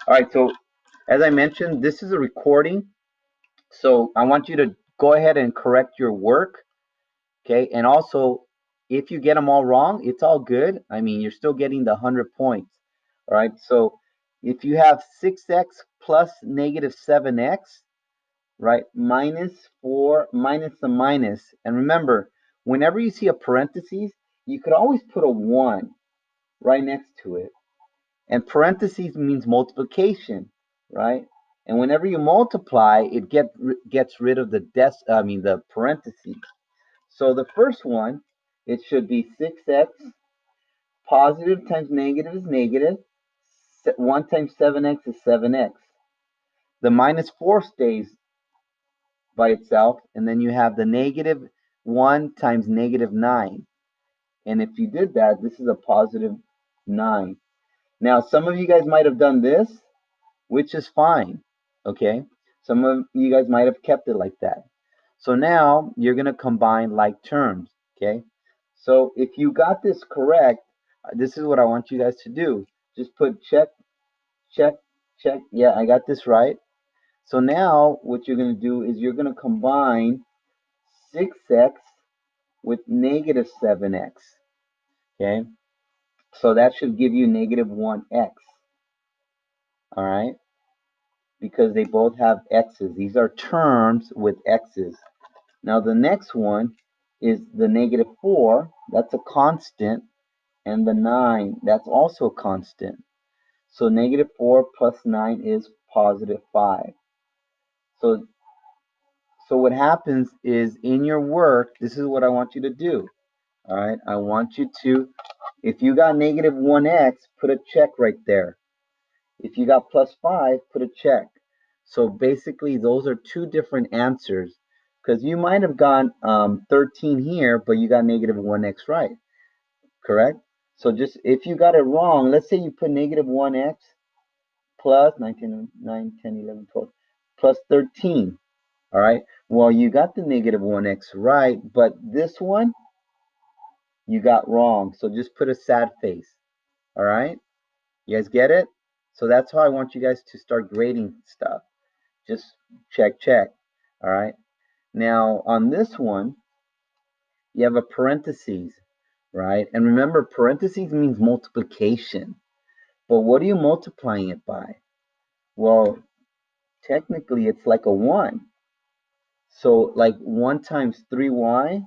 All right, so as I mentioned, this is a recording. So I want you to go ahead and correct your work. Okay. And also, if you get them all wrong, it's all good. I mean, you're still getting the 100 points. All right. So if you have 6x plus negative 7x, right, minus 4 minus a minus. And remember, whenever you see a parentheses, you could always put a 1 right next to it. And parentheses means multiplication, right? And whenever you multiply, it gets rid of the parentheses. So the first one, it should be 6x positive times negative is negative. 1 times 7x is 7x. The minus 4 stays by itself, and then you have the negative 1 times negative 9. And if you did that, this is a positive 9. Now, some of you guys might have done this, which is fine, okay? Some of you guys might have kept it like that. So now you're going to combine like terms, okay? So if you got this correct, this is what I want you guys to do. Just put check, check, check. Yeah, I got this right. So now what you're going to do is you're going to combine 6x with negative 7x, okay? So that should give you negative 1x, all right? Because they both have x's. These are terms with x's. Now the next one is the negative 4, that's a constant, and the 9, that's also a constant. So negative 4 plus 9 is positive 5. So, so what happens is in your work, this is what I want you to do. All right, I want you to, if you got negative 1x, put a check right there. If you got plus 5, put a check. So basically, those are two different answers because you might have got 13 here, but you got negative 1x right, correct? So just if you got it wrong, let's say you put negative 1x plus 19, 9, 10, 11, 12, plus 13. All right. Well, you got the negative 1x right, but this one you got wrong. So just put a sad face. All right. You guys get it? So that's how I want you guys to start grading stuff. Just check, check. All right. Now on this one, you have a parentheses, right? And remember, parentheses means multiplication. But what are you multiplying it by? Well, technically, it's like a 1. So, like 1 times 3y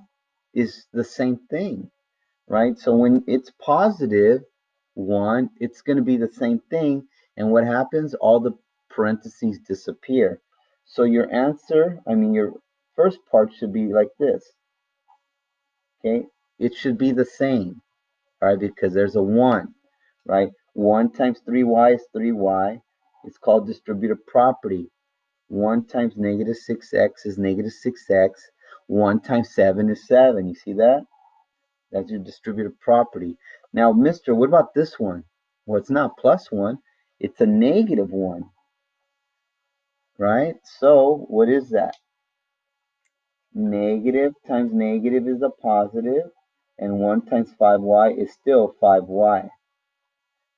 is the same thing, right? So, when it's positive 1, it's going to be the same thing. And what happens? All the parentheses disappear. So, your answer, I mean, your first part should be like this, okay? It should be the same, all right? Because there's a 1, right? 1 times 3y is 3y. It's called distributive property. 1 times negative 6x is negative 6x. 1 times 7 is 7. You see that? That's your distributive property. Now, mister, what about this one? Well, it's not plus 1. It's a negative 1, right? So, what is that? Negative times negative is a positive, and 1 times 5y is still 5y.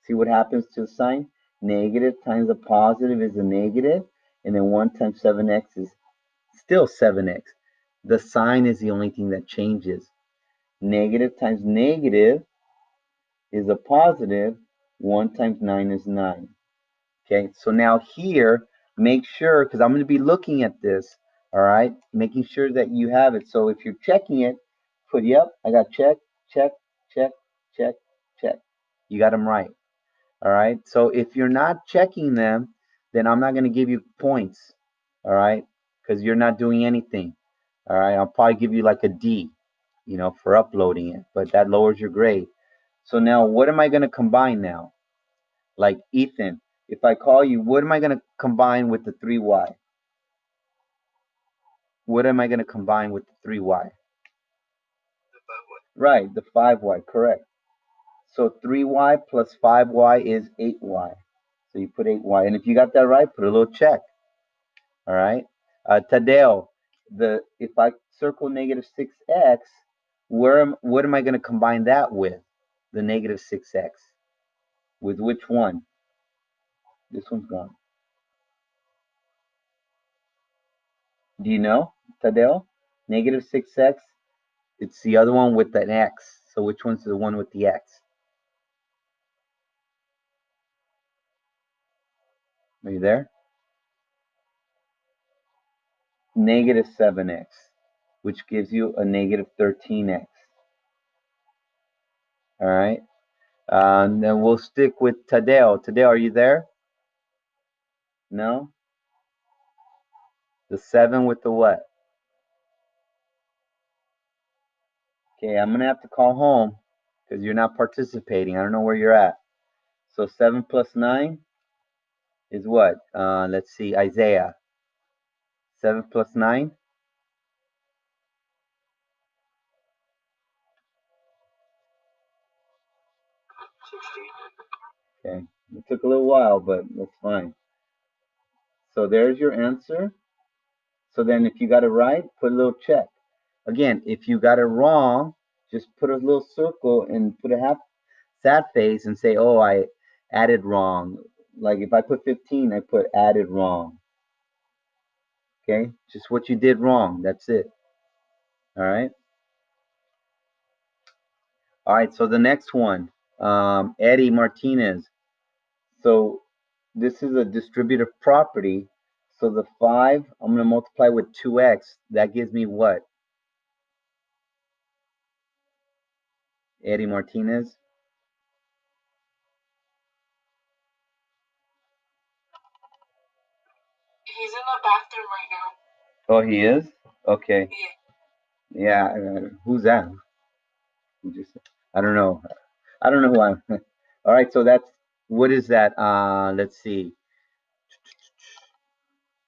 See what happens to the sign? Negative times a positive is a negative, and then 1 times 7x is still 7x. The sign is the only thing that changes. Negative times negative is a positive. 1 times 9 is 9. Okay, so now here, make sure, because I'm going to be looking at this, all right, making sure that you have it. So if you're checking it, put, yep, I got check, check, check, check, check. You got them right. All right. So if you're not checking them, then I'm not going to give you points. All right. Because you're not doing anything. All right. I'll probably give you like a D, for uploading it, but that lowers your grade. So now what am I going to combine now? Like Ethan, if I call you, what am I going to combine with the 3y? What am I going to combine with the 3y? Right. The 5y. Correct. So 3y plus 5y is 8y. So you put 8y. And if you got that right, put a little check. All right. Tadeo, if I circle negative 6x, what am I going to combine that with? The negative 6x. With which one? This one's gone. Do you know, Tadeo? Negative 6x. It's the other one with an x. So which one's the one with the x? Are you there? Negative 7x, which gives you a negative 13x. All right. And then we'll stick with Tadeo. Tadeo, are you there? No? The 7 with the what? Okay, I'm going to have to call home because you're not participating. I don't know where you're at. So 7 plus 9 is what? Let's see, Isaiah. 7 plus 9? 16. Okay, it took a little while, but that's fine. So there's your answer. So then if you got it right, put a little check. Again, if you got it wrong, just put a little circle and put a half sad face and say, oh, I added wrong. Like if I put 15, I put added wrong. Okay, just what you did wrong. That's it. All right. All right. So the next one, Eddie Martinez. So this is a distributive property. So the 5, I'm going to multiply with 2x. That gives me what? Eddie Martinez. He's in the bathroom right now. Oh, he is? Okay. Yeah. Who's that? Who just? I don't know. I don't know who I'm. All right. So that's what is that? Let's see.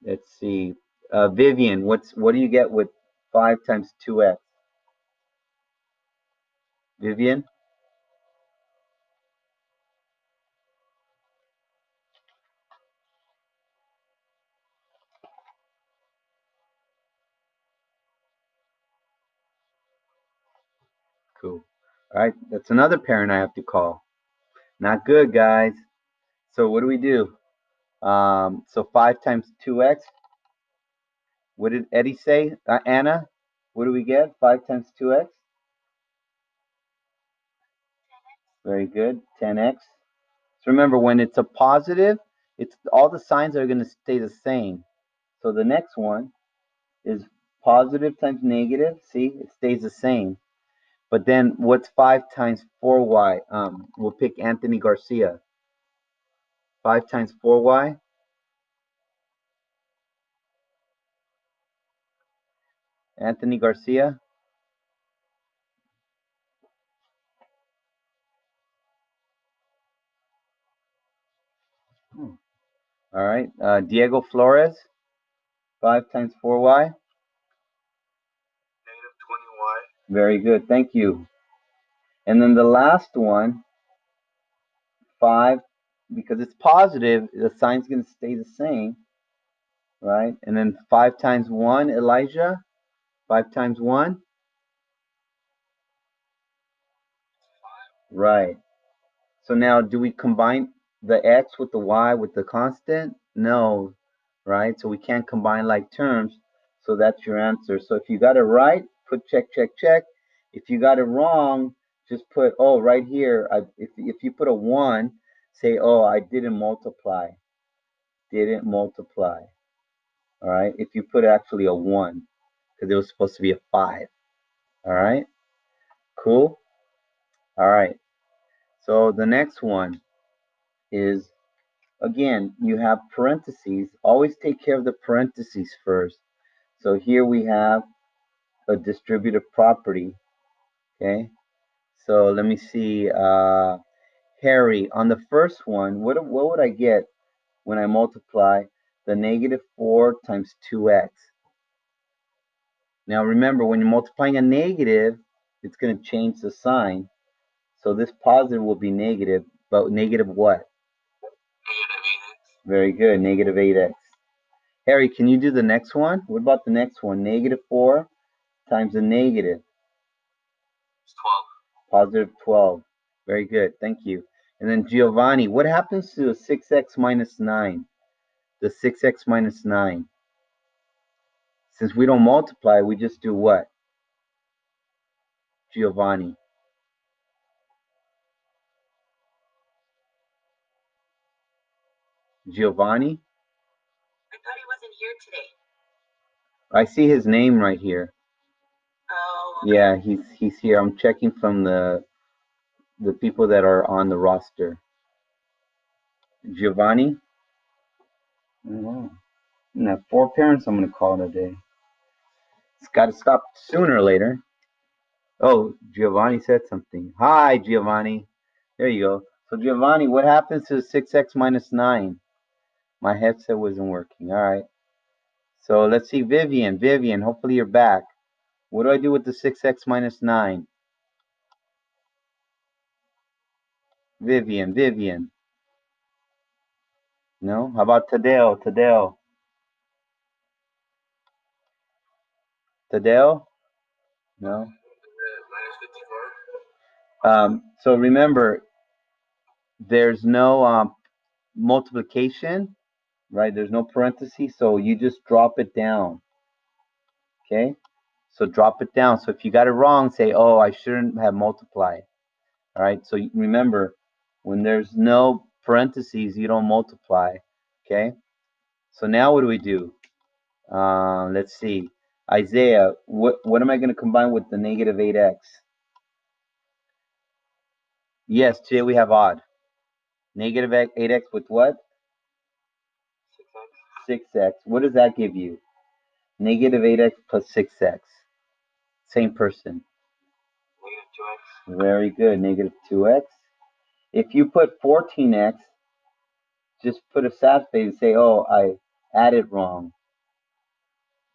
Let's see. Vivian, what do you get with 5 times 2x? Vivian. Cool. All right. That's another parent I have to call. Not good, guys. So what do we do? So 5 times 2x. What did Eddie say? Anna, what do we get? 5 times 2x. Very good. 10x. So remember, when it's a positive, it's all the signs are going to stay the same. So the next one is positive times negative. See, it stays the same. But then what's 5 times 4y? We'll pick Anthony Garcia. 5 times 4y. Anthony Garcia. All right. Diego Flores. 5 times 4y. -20y. Very good. Thank you. And then the last one, 5, because it's positive, the sign's going to stay the same, right? And then 5 times 1, Elijah. 5 times 1. Right. So now, do we combine the x with the y with the constant? No, right? So we can't combine like terms. So that's your answer. So if you got it right, put check, check, check. If you got it wrong, just put, oh, right here. If you put a 1, say, oh, I didn't multiply. Didn't multiply. All right. If you put actually a 1, because it was supposed to be a 5. All right. Cool. All right. So the next one is, again, you have parentheses. Always take care of the parentheses first. So here we have a distributive property. Okay. So let me see. Harry, on the first one, what would I get when I multiply the -4 times 2x? Now remember, when you're multiplying a negative, it's going to change the sign. So this positive will be negative, but negative what? Very good, -8x. Harry, can you do the next one? What about the next one? -4 times a negative. It's 12. +12. Very good. Thank you. And then Giovanni, what happens to 6x minus 9? The 6x minus 9. Since we don't multiply, we just do what? Giovanni. Giovanni? I thought he wasn't here today. I see his name right here. Oh. Yeah, he's here. I'm checking from the people that are on the roster. Giovanni? Oh, wow. I have 4 parents I'm going to call today. It's got to stop sooner or later. Oh, Giovanni said something. Hi, Giovanni. There you go. So, Giovanni, what happens to 6x minus 9? My headset wasn't working. All right. So, let's see. Vivian. Vivian, hopefully you're back. What do I do with the 6x minus 9? Vivian. Vivian. No? How about Tadeo? Tadeo. Tadeo? No? Minus 54. So remember, there's no multiplication, right? There's no parentheses, so you just drop it down. Okay? So drop it down. So if you got it wrong, say, oh, I shouldn't have multiplied. All right? So remember, when there's no parentheses, you don't multiply. Okay? So now what do we do? Let's see. Isaiah, what am I going to combine with the negative 8x? Yes, today we have odd. Negative 8x with what? 6x. What does that give you? Negative 8x plus 6x. Same person. Negative 2x. Very good. Negative 2x. If you put 14x, just put a sad face and say, oh, I added wrong.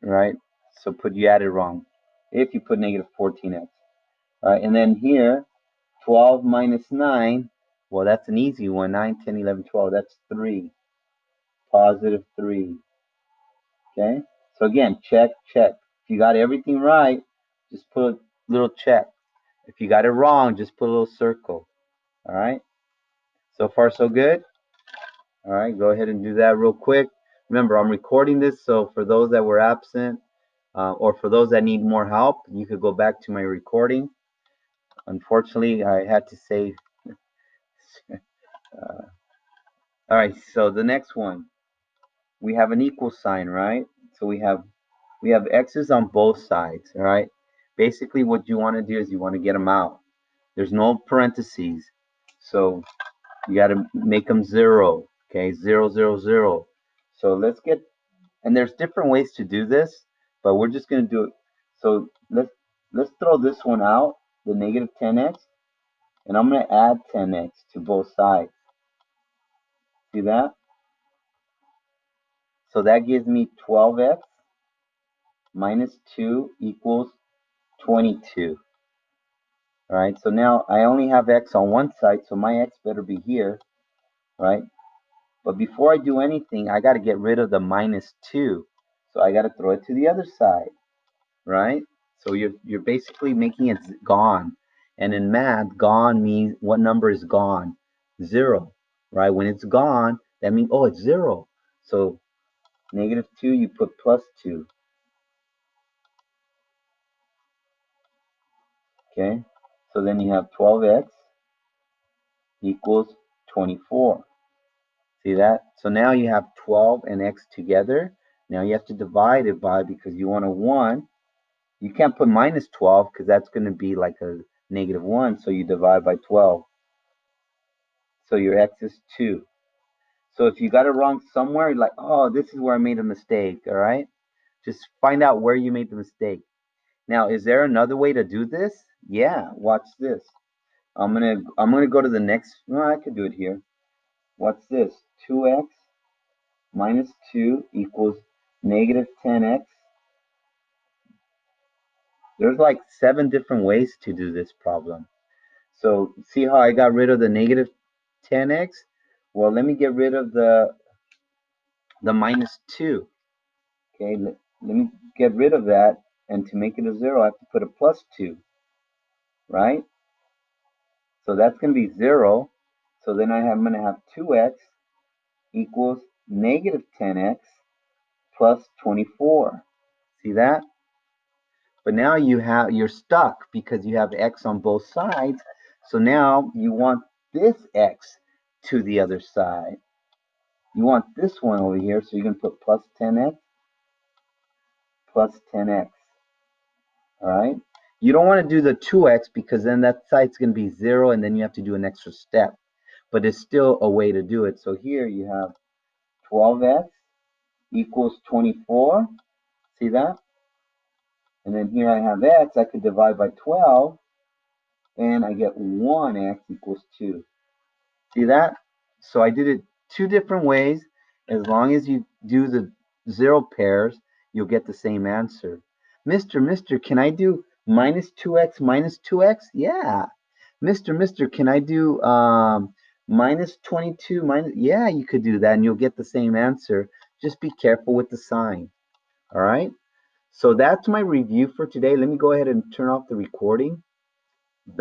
Right? So put you added wrong. If you put negative 14x. All right, and then here, 12 minus 9, well, that's an easy one. 9, 10, 11, 12. That's 3. Positive 3. Okay? So again, check, check. If you got everything right, just put a little check. If you got it wrong, just put a little circle. All right? So far, so good? All right, go ahead and do that real quick. Remember, I'm recording this, so for those that were absent or for those that need more help, you could go back to my recording. Unfortunately, I had to say. All right, so the next one, we have an equal sign, right? So we have x's on both sides, all right? Basically, what you want to do is you want to get them out. There's no parentheses, so you got to make them 0, okay? 0, 0, 0. So let's get, and there's different ways to do this, but we're just going to do it. So let's throw this one out, the negative 10x, and I'm going to add 10x to both sides. See that? So that gives me 12x minus 2 equals 22. All right, so now I only have x on one side, so my x better be here, right? But before I do anything, I got to get rid of the minus 2. So I got to throw it to the other side, right? So you're basically making it gone. And in math, gone means what number is gone? 0, right? When it's gone, that means, oh, it's 0. So negative 2, you put plus 2. Okay, so then you have 12x equals 24. See that? So now you have 12 and x together. Now you have to divide it by, because you want a 1. You can't put minus 12 because that's going to be like a negative 1. So you divide by 12. So your x is 2. So if you got it wrong somewhere, you're like, oh, this is where I made a mistake. All right? Just find out where you made the mistake. Now, is there another way to do this? Yeah, watch this. I'm gonna go to the next. No, I could do it here. What's this? 2x minus 2 equals negative 10x. There's like 7 different ways to do this problem. So see how I got rid of the negative 10x? Well, let me get rid of the minus 2. Okay, let me get rid of that. And to make it a 0, I have to put a plus 2, right? So that's going to be 0. So then I'm going to have 2x equals negative 10x plus 24. See that? But now you're stuck because you have x on both sides. So now you want this x to the other side. You want this one over here, so you're going to put plus 10x plus 10x. All right? You don't want to do the 2x because then that side's going to be 0 and then you have to do an extra step. But it's still a way to do it. So here you have 12x equals 24. See that? And then here I have x. I could divide by 12 and I get 1x equals 2. See that? So I did it two different ways. As long as you do the 0 pairs, you'll get the same answer. Mister, can I do minus 2x minus 2x? Yeah. Mister, can I do minus 22 minus? Yeah, you could do that and you'll get the same answer. Just be careful with the sign. All right? So that's my review for today. Let me go ahead and turn off the recording.